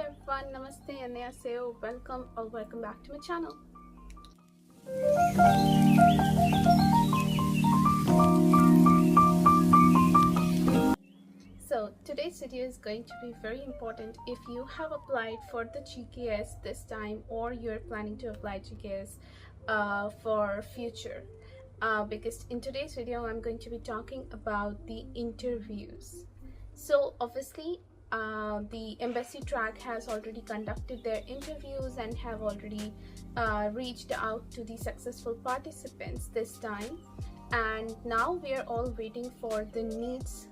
everyone, namaste, annyeonghaseyo, welcome back to my channel. So today's video is going to be very important if you have applied for the GKS this time or you're planning to apply GKS for future. Because in today's video I'm going to be talking about the interviews. So obviously the embassy track has already conducted their interviews and have already reached out to the successful participants this time, and now we are all waiting for the NEET's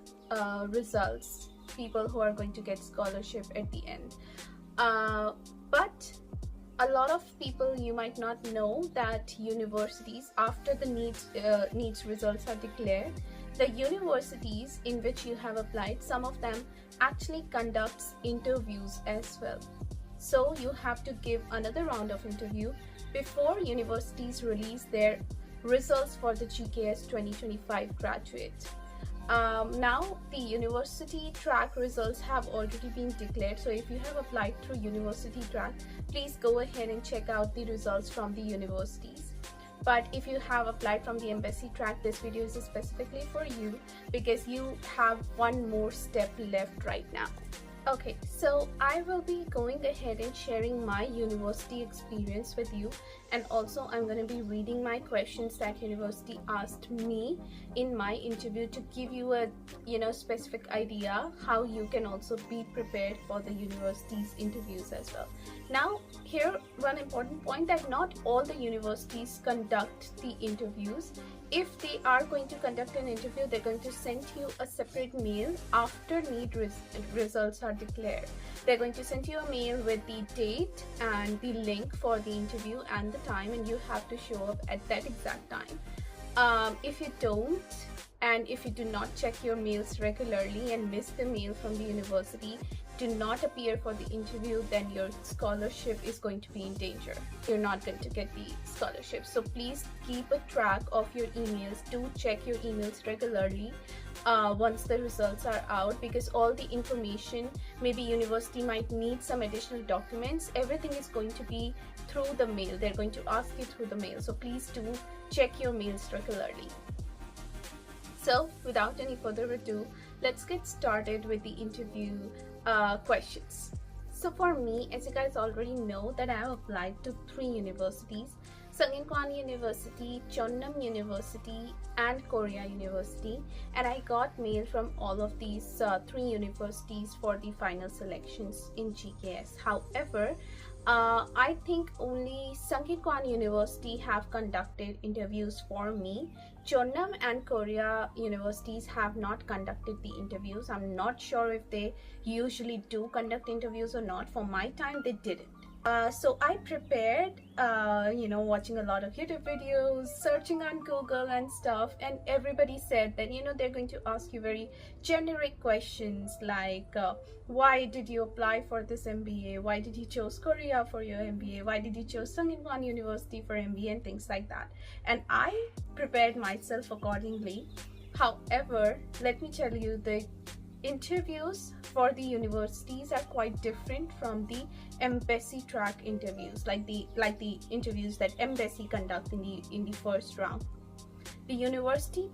results, people who are going to get scholarship at the end. But a lot of people, you might not know that universities, after the NEET's results are declared, the universities in which you have applied, some of them actually conducts interviews as well. So you have to give another round of interview before universities release their results for the GKS 2025 graduate. Now the university track results have already been declared, so if you have applied through university track, please go ahead and check out the results from the universities. But if you have applied from the embassy track, this video is specifically for you because you have one more step left right now. Okay, so I will be going ahead and sharing my university experience with you, and also I'm going to be reading my questions that university asked me in my interview to give you a specific idea how you can also be prepared for the university's interviews as well. Now here one important point, that not all the universities conduct the interviews. If they are going to conduct an interview, they're going to send you a separate mail after NEET results are declared. They're going to send you a mail with the date and the link for the interview and the time, and you have to show up at that exact time. If you don't, and if you do not check your mails regularly and miss the mail from the university, do not appear for the interview, then your scholarship is going to be in danger. You're not going to get the scholarship. So please keep a track of your emails. Do check your emails regularly once the results are out, because all the information, maybe university might need some additional documents, everything is going to be through the mail. They're going to ask you through the mail. So please do check your mails regularly. So without any further ado, let's get started with the interview questions. So for me, as you guys already know, that I have applied to 3 universities: Sungin University, Cheonnam University and Korea University, and I got mail from all of these 3 universities for the final selections in GKS. However, I think only Sungin University have conducted interviews for me. Cheonnam and Korea universities have not conducted the interviews. I'm not sure if they usually do conduct interviews or not. For my time, they didn't. So I prepared, watching a lot of YouTube videos, searching on Google and stuff, and everybody said that, they're going to ask you very generic questions like, why did you apply for this MBA? Why did you choose Korea for your MBA? Why did you choose Sungin University for MBA, and things like that. And I prepared myself accordingly. However, let me tell you, the interviews for the universities are quite different from the embassy track interviews, like the interviews that embassy conduct in the first round. The university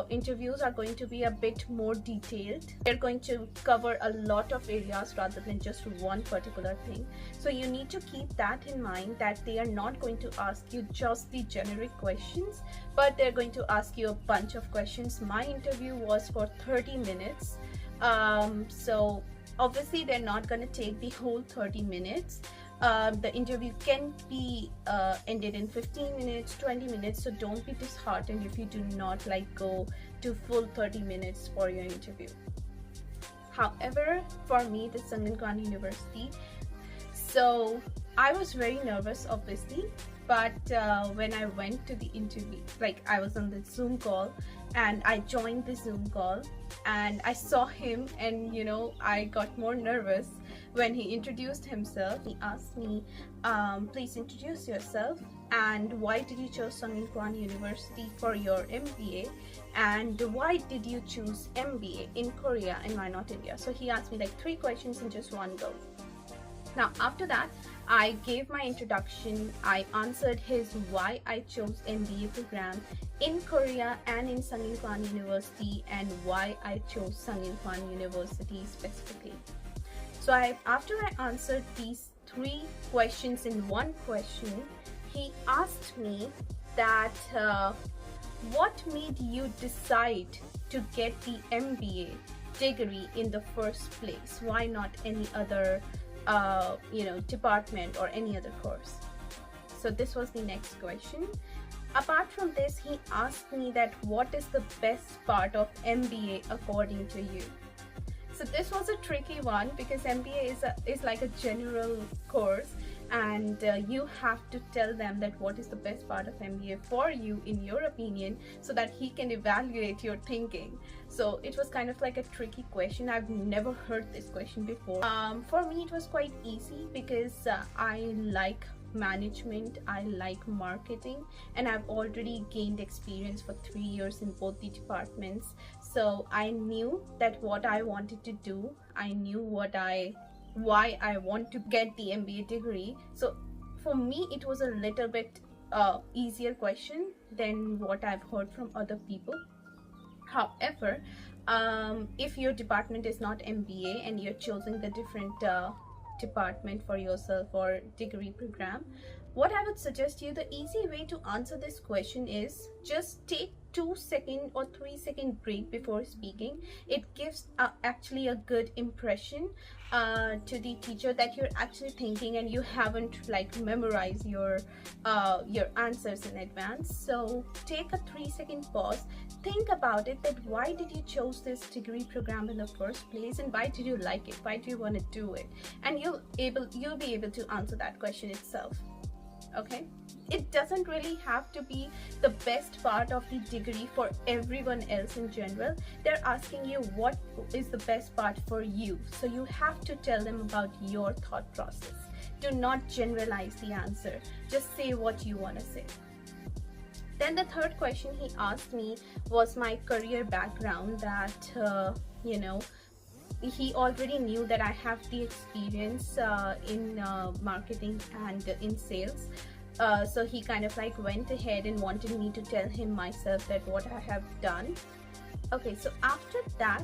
interviews are going to be a bit more detailed. They're going to cover a lot of areas rather than just one particular thing. So you need to keep that in mind, that they are not going to ask you just the generic questions, but they're going to ask you a bunch of questions. My interview was for 30 minutes. So obviously they're not going to take the whole 30 minutes. The interview can be ended in 15 minutes, 20 minutes, so don't be disheartened if you do not go to full 30 minutes for your interview. However, for me, the Sungin University, so I was very nervous obviously, but when I went to the interview, I was on the Zoom call and I joined the Zoom call and I saw him, and I got more nervous when he introduced himself. He asked me, please introduce yourself, and why did you choose Sungin University for your MBA, and why did you choose MBA in Korea and why not India? So he asked me 3 questions in just one go. Now after that, I gave my introduction. I answered his why I chose MBA program in Korea and in Sungin University, and why I chose Sungin University specifically. So after I answered these 3 questions in one question, he asked me that what made you decide to get the MBA degree in the first place? Why not any other department or any other course? So this was the next question. Apart from this, he asked me that what is the best part of MBA according to you? So this was a tricky one, because MBA is like a general course, and you have to tell them that what is the best part of MBA for you in your opinion, so that he can evaluate your thinking. So it was kind of like a tricky question. I've never heard this question before. For me it was quite easy, because I like management, I like marketing, and I've already gained experience for 3 years in both the departments. So I knew that what I wanted to do, I knew why I want to get the MBA degree. So for me it was a little bit easier question than what I've heard from other people. However, if your department is not MBA and you're choosing the different department for yourself or degree program, what I would suggest you, the easy way to answer this question is just take 2-second or 3-second break before speaking. It gives actually a good impression to the teacher that you're actually thinking and you haven't like memorized your answers in advance. So take a 3-second pause, think about it, that why did you choose this degree program in the first place, and why did you like it, why do you want to do it, and you'll be able to answer that question itself. Okay, it doesn't really have to be the best part of the degree for everyone else. In general, they're asking you what is the best part for you, so you have to tell them about your thought process. Do not generalize the answer, just say what you want to say. Then the third question he asked me was my career background, that he already knew that I have the experience in marketing and in sales. So he kind of like went ahead and wanted me to tell him myself that what I have done. Okay, so after that,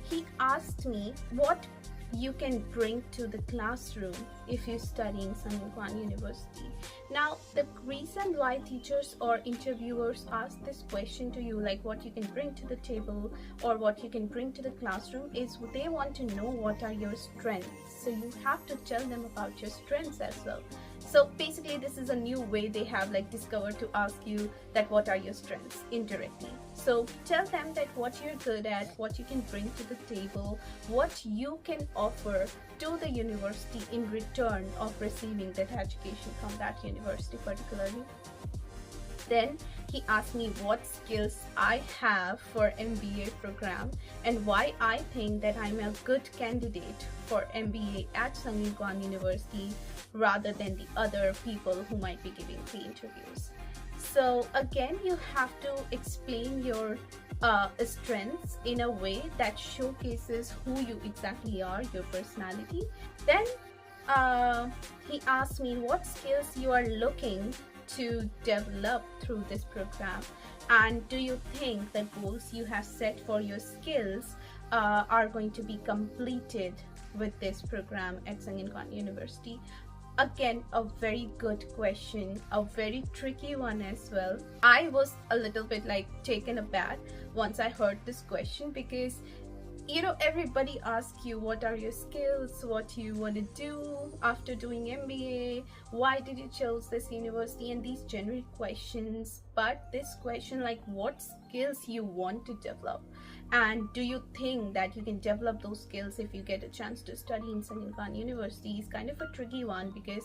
he asked me what you can bring to the classroom if you study in Sungin University. Now, the reason why teachers or interviewers ask this question to you, like what you can bring to the table or what you can bring to the classroom, is they want to know what are your strengths. So you have to tell them about your strengths as well. So basically this is a new way they have like discovered to ask you that what are your strengths indirectly. So tell them that what you're good at, what you can bring to the table, what you can offer to the university in return of receiving that education from that university particularly. Then he asked me what skills I have for MBA program and why I think that I'm a good candidate for MBA at Sungin University rather than the other people who might be giving the interviews. So again, you have to explain your strengths in a way that showcases who you exactly are, your personality. Then he asked me what skills you are looking to develop through this program, and do you think the goals you have set for your skills are going to be completed with this program at Sungin University. Again, a very good question, a very tricky one as well. I was a little bit like taken aback once I heard this question, because everybody asks you what are your skills, what you want to do after doing MBA, why did you choose this university, and these generic questions. But this question, like what skills you want to develop, and do you think that you can develop those skills if you get a chance to study in Sungin University, is kind of a tricky one, because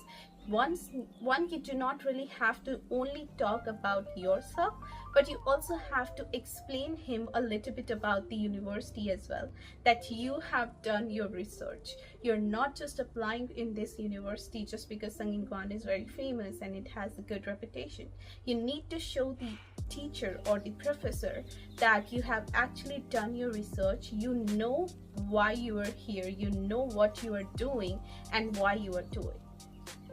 you do not really have to only talk about yourself, but you also have to explain him a little bit about the university as well, that you have done your research. You're not just applying in this university just because Sungin is very famous and it has a good reputation. You need to show the teacher or the professor that you have actually done your research, you know why you are here, you know what you are doing and why you are doing,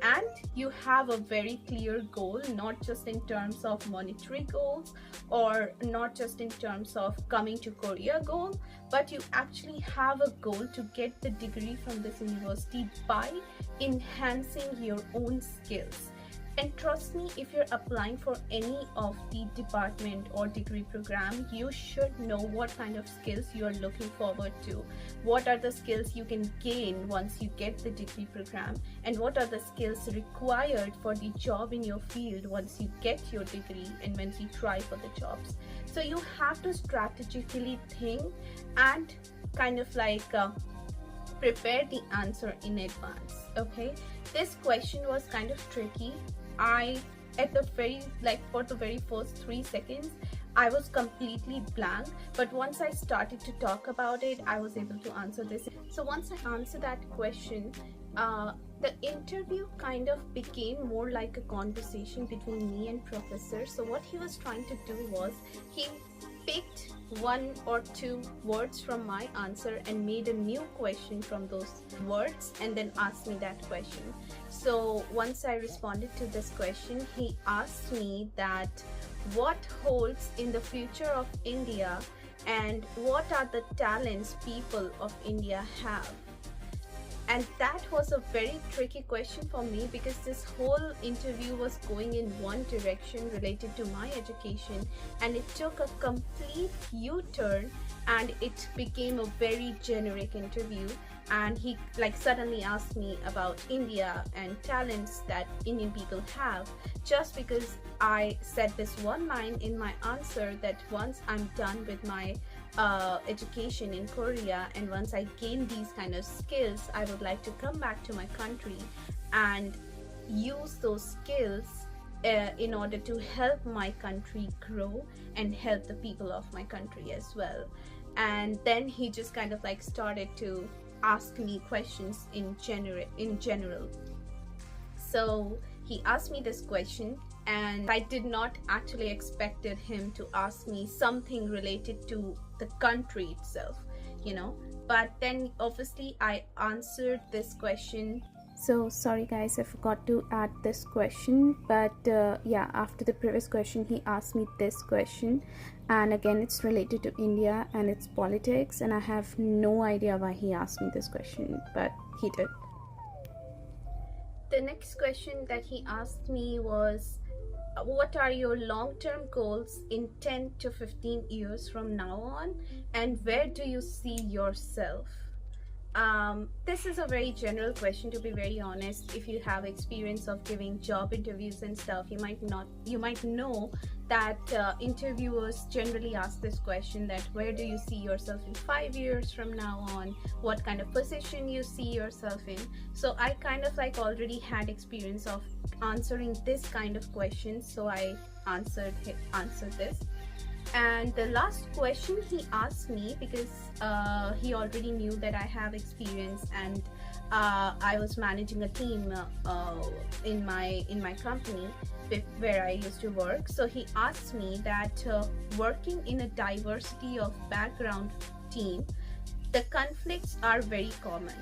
and you have a very clear goal, not just in terms of monetary goals or not just in terms of coming to Korea goal, but you actually have a goal to get the degree from this university by enhancing your own skills. And trust me, if you're applying for any of the department or degree program, you should know what kind of skills you are looking forward to. What are the skills you can gain once you get the degree program, and what are the skills required for the job in your field once you get your degree and once you try for the jobs. So you have to strategically think and kind of like prepare the answer in advance. Okay, this question was kind of tricky. I at the very for the very first 3 seconds I was completely blank, but once I started to talk about it, I was able to answer this. So once I answered that question, the interview kind of became more like a conversation between me and professor. So what he was trying to do was he picked 1 or 2 words from my answer and made a new question from those words and then asked me that question. So once I responded to this question, he asked me that what holds in the future of India and what are the talents people of India have. And that was a very tricky question for me because this whole interview was going in one direction related to my education, and it took a complete U-turn and it became a very generic interview. And he suddenly asked me about India and talents that Indian people have, just because I said this one line in my answer that once I'm done with my education in Korea and once I gain these kind of skills, I would like to come back to my country and use those skills in order to help my country grow and help the people of my country as well. And then he just kind of started to ask me questions in general. So he asked me this question, and I did not actually expected him to ask me something related to the country itself, but then obviously I answered this question. So sorry guys, I forgot to add this question, but yeah, after the previous question he asked me this question, and again it's related to India and its politics, and I have no idea why he asked me this question, but he did. The next question that he asked me was, what are your long-term goals in 10 to 15 years from now on, and where do you see yourself? This is a very general question, to be very honest. If you have experience of giving job interviews and stuff, you might know that interviewers generally ask this question, that where do you see yourself in 5 years from now on, what kind of position you see yourself in. So I kind of already had experience of answering this kind of questions, so I answered this. And the last question he asked me, because he already knew that I have experience and I was managing a team in my company where I used to work. So he asked me that working in a diversity of background team, the conflicts are very common.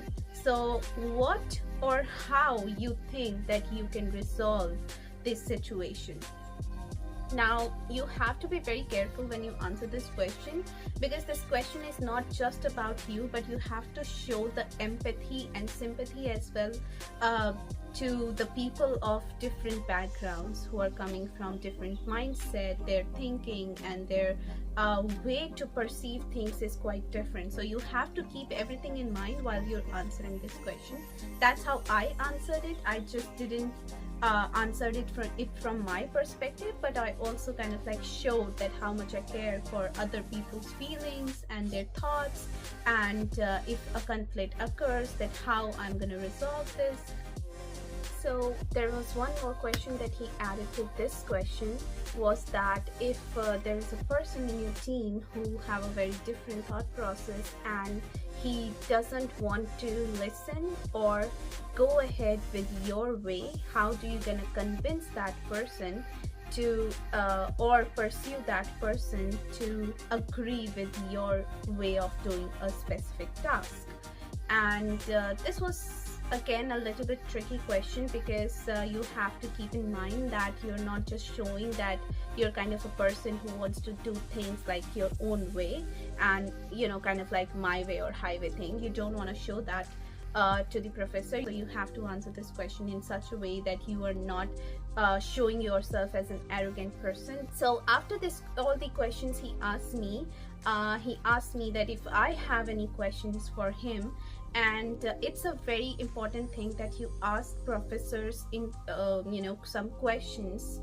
So what or how you think that you can resolve this situation? Now, you have to be very careful when you answer this question, because this question is not just about you, but you have to show the empathy and sympathy as well to the people of different backgrounds who are coming from different mindset. Their thinking and their way to perceive things is quite different. So you have to keep everything in mind while you're answering this question. That's how I answered it. I just didn't answered it from my perspective, but I also kind of showed that how much I care for other people's feelings and their thoughts, and if a conflict occurs, that how I'm gonna resolve this. So there was one more question that he added to this question, was that if there is a person in your team who have a very different thought process and he doesn't want to listen or go ahead with your way, how do you gonna convince that person to or pursue that person to agree with your way of doing a specific task. And this was again a little bit tricky question, because you have to keep in mind that you're not just showing that you're kind of a person who wants to do things like your own way, and kind of like my way or highway thing. You don't want to show that to the professor. So you have to answer this question in such a way that you are not showing yourself as an arrogant person. So after this, all the questions he asked me that if I have any questions for him. And it's a very important thing that you ask professors in some questions.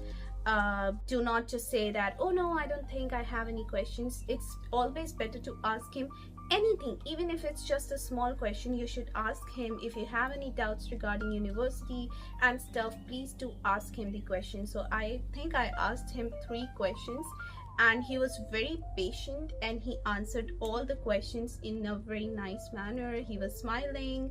Do not just say that, oh no, I don't think I have any questions. It's always better to ask him anything. Even if it's just a small question, you should ask him. If you have any doubts regarding university and stuff, please do ask him the question. So I think I asked him 3 questions, and he was very patient, and he answered all the questions in a very nice manner. He was smiling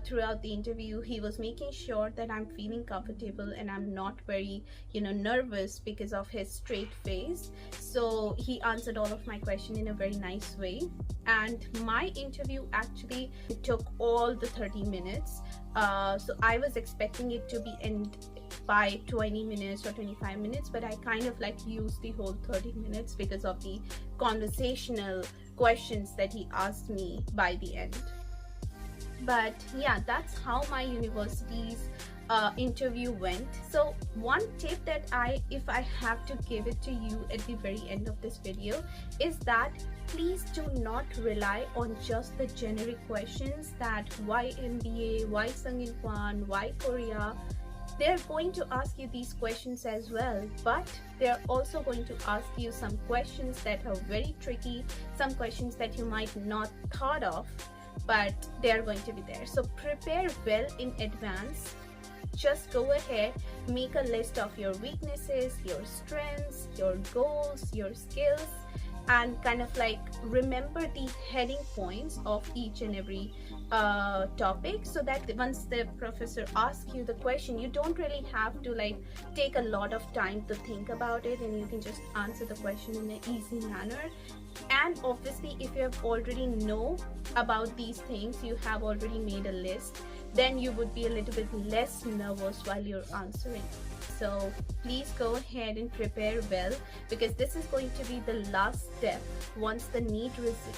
throughout the interview. He was making sure that I'm feeling comfortable and I'm not very nervous because of his straight face. So he answered all of my questions in a very nice way, and my interview actually took all the 30 minutes. So I was expecting it to be end by 20 minutes or 25 minutes, but I kind of like used the whole 30 minutes because of the conversational questions that he asked me by the end. But yeah, that's how my university's interview went. So one tip that if I have to give it to you at the very end of this video, is that please do not rely on just the generic questions that why MBA, why Sungin Kwan, why Korea. They're going to ask you these questions as well, but they're also going to ask you some questions that are very tricky, some questions that you might not thought of, but they're going to be there. So prepare well in advance. Just go ahead, make a list of your weaknesses, your strengths, your goals, your skills, and kind of like remember the heading points of each and every topic, so that once the professor asks you the question, you don't really have to like take a lot of time to think about it, and you can just answer the question in an easy manner. And obviously, if you have already know about these things, you have already made a list, then you would be a little bit less nervous while you're answering. So please go ahead and prepare well, because this is going to be the last step. Once the NEET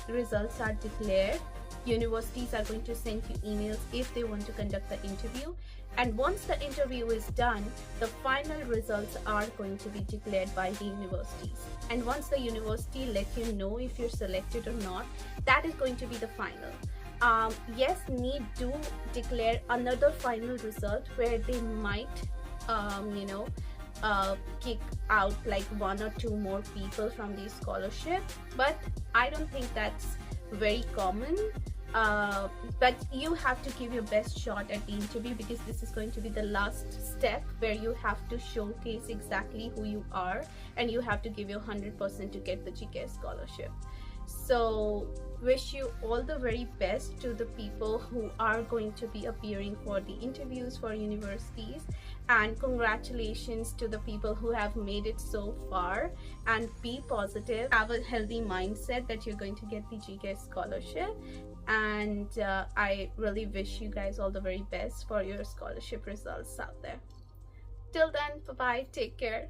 results are declared, universities are going to send you emails if they want to conduct the interview. And once the interview is done, the final results are going to be declared by the universities. And once the university let you know if you're selected or not, that is going to be the final. Yes, NEET do declare another final result where they might kick out like 1 or 2 more people from the scholarship, but I don't think that's very common. But you have to give your best shot at the interview, because this is going to be the last step where you have to showcase exactly who you are, and you have to give your 100% to get the GKS scholarship. So wish you all the very best to the people who are going to be appearing for the interviews for universities, and congratulations to the people who have made it so far. And be positive, have a healthy mindset that you're going to get the GKS scholarship, and I really wish you guys all the very best for your scholarship results out there. Till then, bye bye, take care.